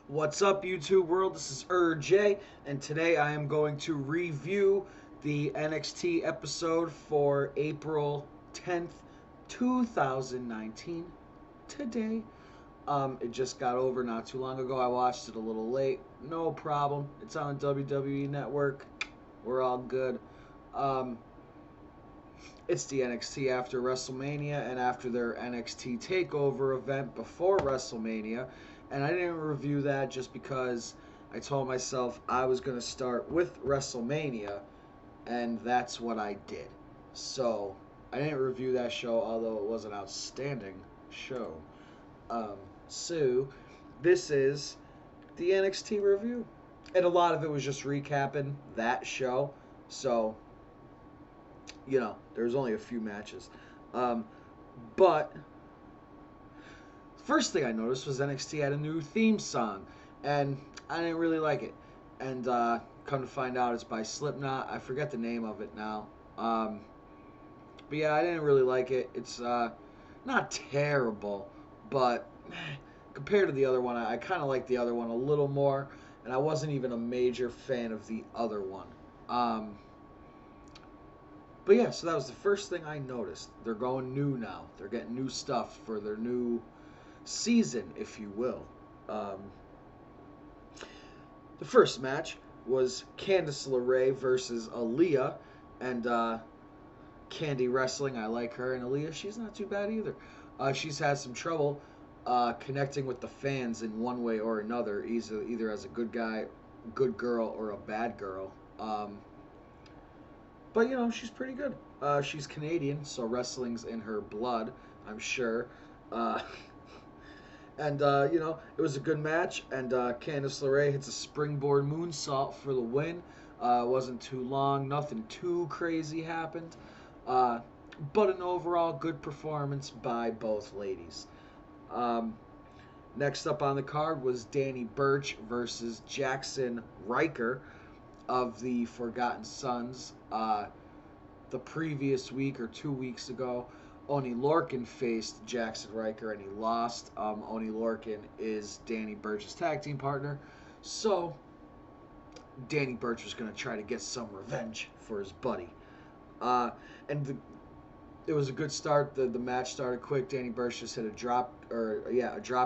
What's up, YouTube world? This is J, and today I am going to review the NXT episode for April 10th, 2019. Today, it just got over not too long ago. I watched it a little late. No problem. It's on the WWE Network. We're all good. Um, it's the NXT after WrestleMania and after their NXT TakeOver event before WrestleMania. And I didn't review that just because I told myself I was going to start with WrestleMania, and that's what I did. So I didn't review that show, although it was an outstanding show. Um, so this is the NXT review. And a lot of it was just recapping that show. So there's only a few matches. But first thing I noticed was NXT had a new theme song, and I didn't really like it. And come to find out, it's by Slipknot. I forget the name of it now. But yeah, I didn't really like it. It's not terrible, but compared to the other one, I kind of like the other one a little more, and I wasn't even a major fan of the other one. But yeah, so that was the first thing I noticed. They're going new now. They're getting new stuff for their new season, if you will. The first match was Candice LaRae versus Aaliyah, and Candy wrestling. I like her, and Aaliyah, she's not too bad either. She's had some trouble connecting with the fans in one way or another, either as a good guy, good girl, or a bad girl. But she's pretty good. She's Canadian, so wrestling's in her blood, I'm sure. Uh, and it was a good match. And Candice LeRae hits a springboard moonsault for the win. It wasn't too long. Nothing too crazy happened. But an overall good performance by both ladies. Next up on the card was Danny Birch versus Jackson Riker of the Forgotten Sons. The previous week or 2 weeks ago, Lorcan faced Jackson Riker and he lost. Lorcan is Danny Birch's tag team partner, so Danny Birch was going to try to get some revenge for his buddy. It was a good start. The match started quick. Danny Birch just hit a drop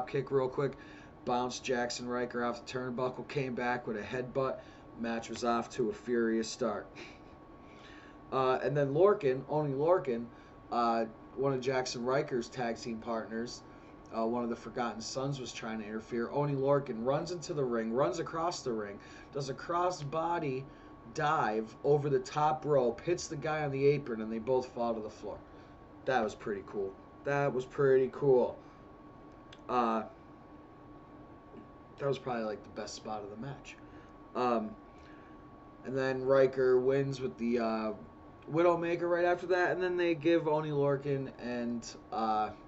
kick real quick, bounced Jackson Riker off the turnbuckle, came back with a headbutt. Match was off to a furious start. And then Lorcan, one of Jackson Riker's tag team partners, one of the Forgotten Sons, was trying to interfere. Lorcan runs into the ring, runs across the ring, does a cross-body dive over the top rope, hits the guy on the apron, and they both fall to the floor. That was pretty cool. That was probably like the best spot of the match. And then Riker wins with the Widowmaker right after that, and then they give Lorcan and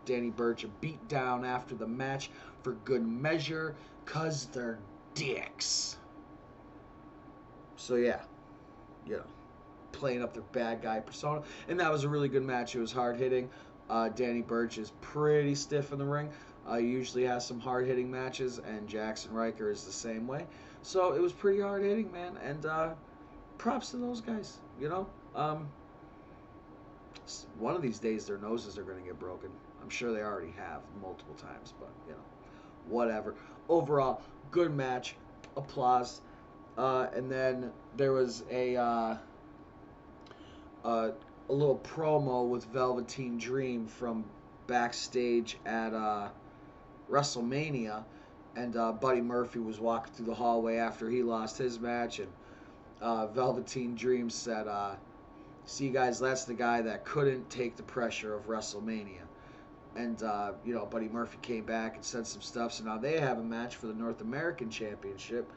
Danny Birch a beat down after the match for good measure, cause they're dicks. So yeah, playing up their bad guy persona, and that was a really good match. It was hard hitting. Danny Birch is pretty stiff in the ring. He usually has some hard hitting matches, and Jackson Riker is the same way. So it was pretty hard hitting, man, and props to those guys. One of these days their noses are going to get broken. I'm sure they already have multiple times, but whatever. Overall, good match. Applause. And then there was a little promo with Velveteen Dream from backstage at WrestleMania, and Buddy Murphy was walking through the hallway after he lost his match, and Velveteen Dream said, "See, guys, that's the guy that couldn't take the pressure of WrestleMania." And Buddy Murphy came back and said some stuff, so now they have a match for the North American Championship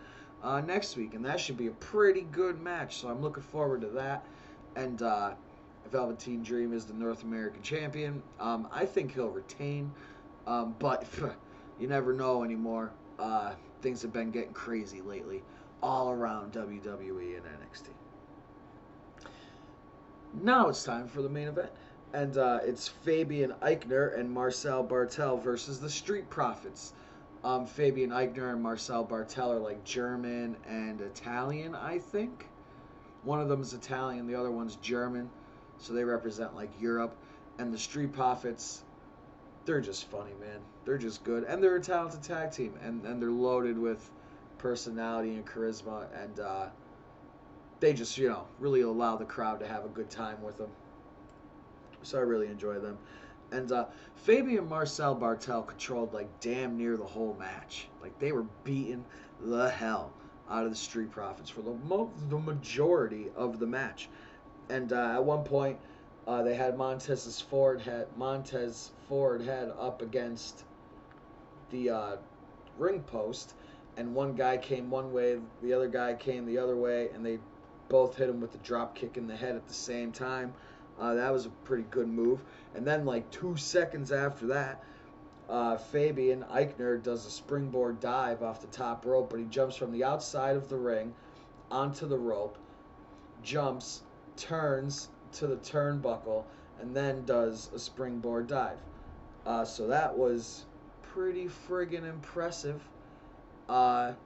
next week, and that should be a pretty good match, so I'm looking forward to that. And Velveteen Dream is the North American champion. I think he'll retain, but you never know anymore. Things have been getting crazy lately all around WWE and NXT. Now it's time for the main event, and it's Fabian Eichner and Marcel Bartel versus the Street Profits. Fabian Eichner and Marcel Bartel are like German and Italian, I think. One of them is Italian, the other one's German, so they represent like Europe. And the Street Profits, they're just funny, man. They're just good, and they're a talented tag team, and they're loaded with personality and charisma, and they just, you know, really allow the crowd to have a good time with them. So I really enjoy them. And Fabian and Marcel Bartel controlled like damn near the whole match. Like they were beating the hell out of the Street Profits for the majority of the match. And at one point, they had Montez Ford head up against the ring post, and one guy came one way, the other guy came the other way, and they both hit him with the drop kick in the head at the same time. That was a pretty good move. And then like 2 seconds after that, Fabian Eichner does a springboard dive off the top rope, but he jumps from the outside of the ring onto the rope, jumps, turns to the turnbuckle, and then does a springboard dive. So that was pretty friggin' impressive, and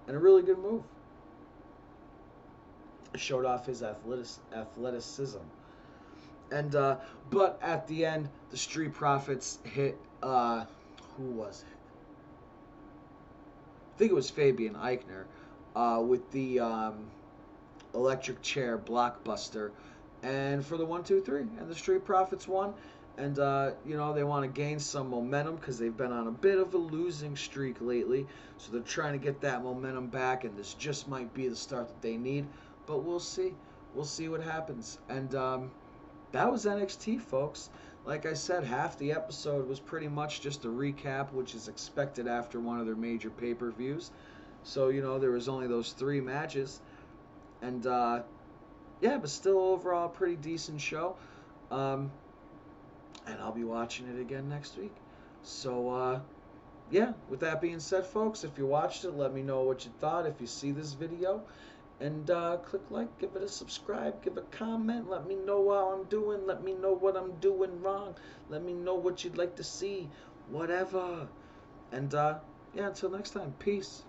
a really good move. Showed off his athleticism. And but at the end, the Street Profits hit who was it? I think it was Fabian Eichner with the electric chair blockbuster, and for the 1, 2, 3, and the Street Profits won. And you know, they want to gain some momentum because they've been on a bit of a losing streak lately, so they're trying to get that momentum back, and this just might be the start that they need. But we'll see what happens. And that was NXT, folks. Like I said, half the episode was pretty much just a recap, which is expected after one of their major pay-per-views. So, you know, there was only those 3 matches. And, yeah, but still overall a pretty decent show. And I'll be watching it again next week. So, yeah, with that being said, folks, if you watched it, let me know what you thought if you see this video. And click like, give it a subscribe, give a comment, let me know how I'm doing, let me know what I'm doing wrong, let me know what you'd like to see, whatever. And yeah, until next time, peace.